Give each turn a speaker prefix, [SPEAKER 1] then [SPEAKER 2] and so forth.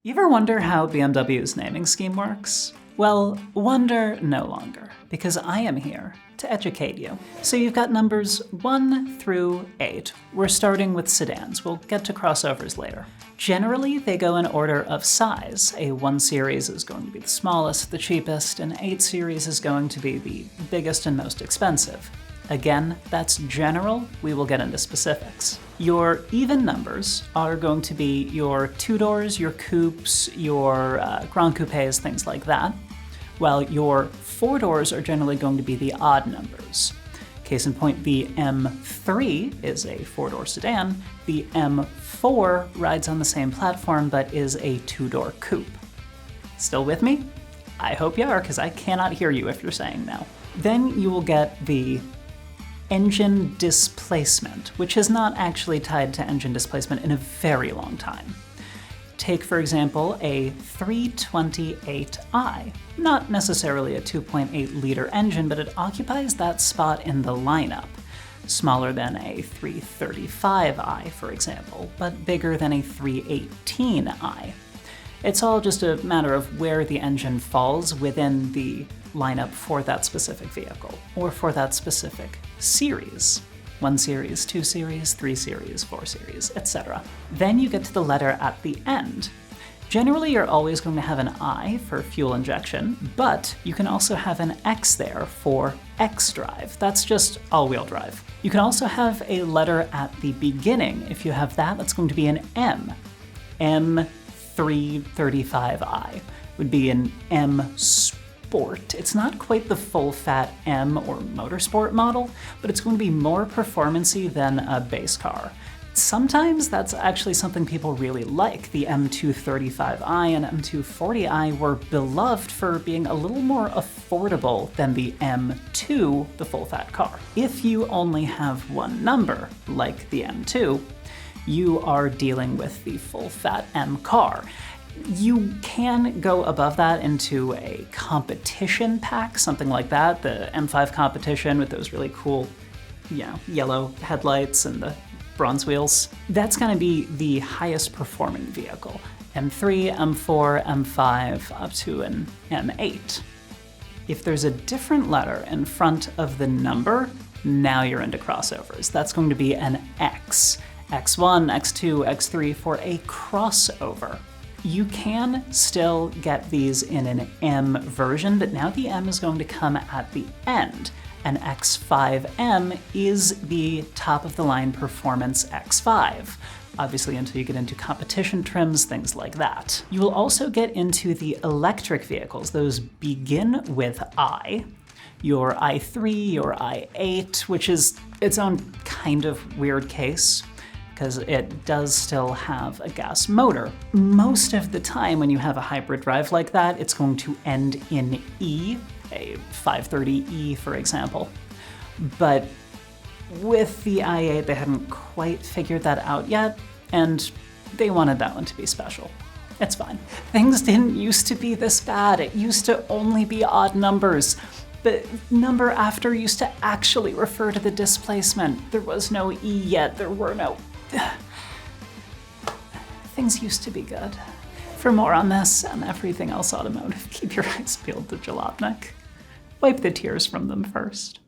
[SPEAKER 1] You ever wonder how BMW's naming scheme works? Well, wonder no longer, because I am here to educate you. So you've got numbers 1 through 8. We're starting with sedans. We'll get to crossovers later. Generally, they go in order of size. A 1 series is going to be the smallest, the cheapest, and 8 series is going to be the biggest and most expensive. Again, that's general. We will get into specifics. Your even numbers are going to be your 2-doors, your coupes, your grand coupes, things like that, while your 4-doors are generally going to be the odd numbers. Case in point, the M3 is a 4-door sedan. The M4 rides on the same platform but is a 2-door coupe. Still with me? I hope you are, because I cannot hear you if you're saying no. Then you will get the engine displacement, which is not actually tied to engine displacement in a very long time. Take, for example, a 328i. Not necessarily a 2.8-liter engine, but it occupies that spot in the lineup. Smaller than a 335i, for example, but bigger than a 318i. It's all just a matter of where the engine falls within the lineup for that specific vehicle, or for that specific series. 1 series, 2 series, 3 series, 4 series, etc. Then you get to the letter at the end. Generally, you're always going to have an I for fuel injection, but you can also have an X there for X-drive. That's just all-wheel drive. You can also have a letter at the beginning. If you have that, that's going to be an M. M335i would be an M Sport. It's not quite the full-fat M or motorsport model, but it's going to be more performance-y than a base car. Sometimes that's actually something people really like. The M235i and M240i were beloved for being a little more affordable than the M2, the full-fat car. If you only have one number, like the M2, you are dealing with the full-fat M car. You can go above that into a competition pack, something like that, the M5 competition with those really cool, yellow headlights and the bronze wheels. That's going to be the highest performing vehicle. M3, M4, M5, up to an M8. If there's a different letter in front of the number, now you're into crossovers. That's going to be an X. X1, X2, X3 for a crossover. You can still get these in an M version, but now the M is going to come at the end. An X5M is the top-of-the-line performance X5, obviously until you get into competition trims, things like that. You will also get into the electric vehicles. Those begin with I. Your i3, your i8, which is its own kind of weird case, because it does still have a gas motor. Most of the time when you have a hybrid drive like that, it's going to end in E, a 530E, for example. But with the i8, they hadn't quite figured that out yet, and they wanted that one to be special. It's fine. Things didn't used to be this bad. It used to only be odd numbers. The number after used to actually refer to the displacement. There was no E yet, there were no... Things used to be good. For more on this and everything else automotive, keep your eyes peeled to Jalopnik. Wipe the tears from them first.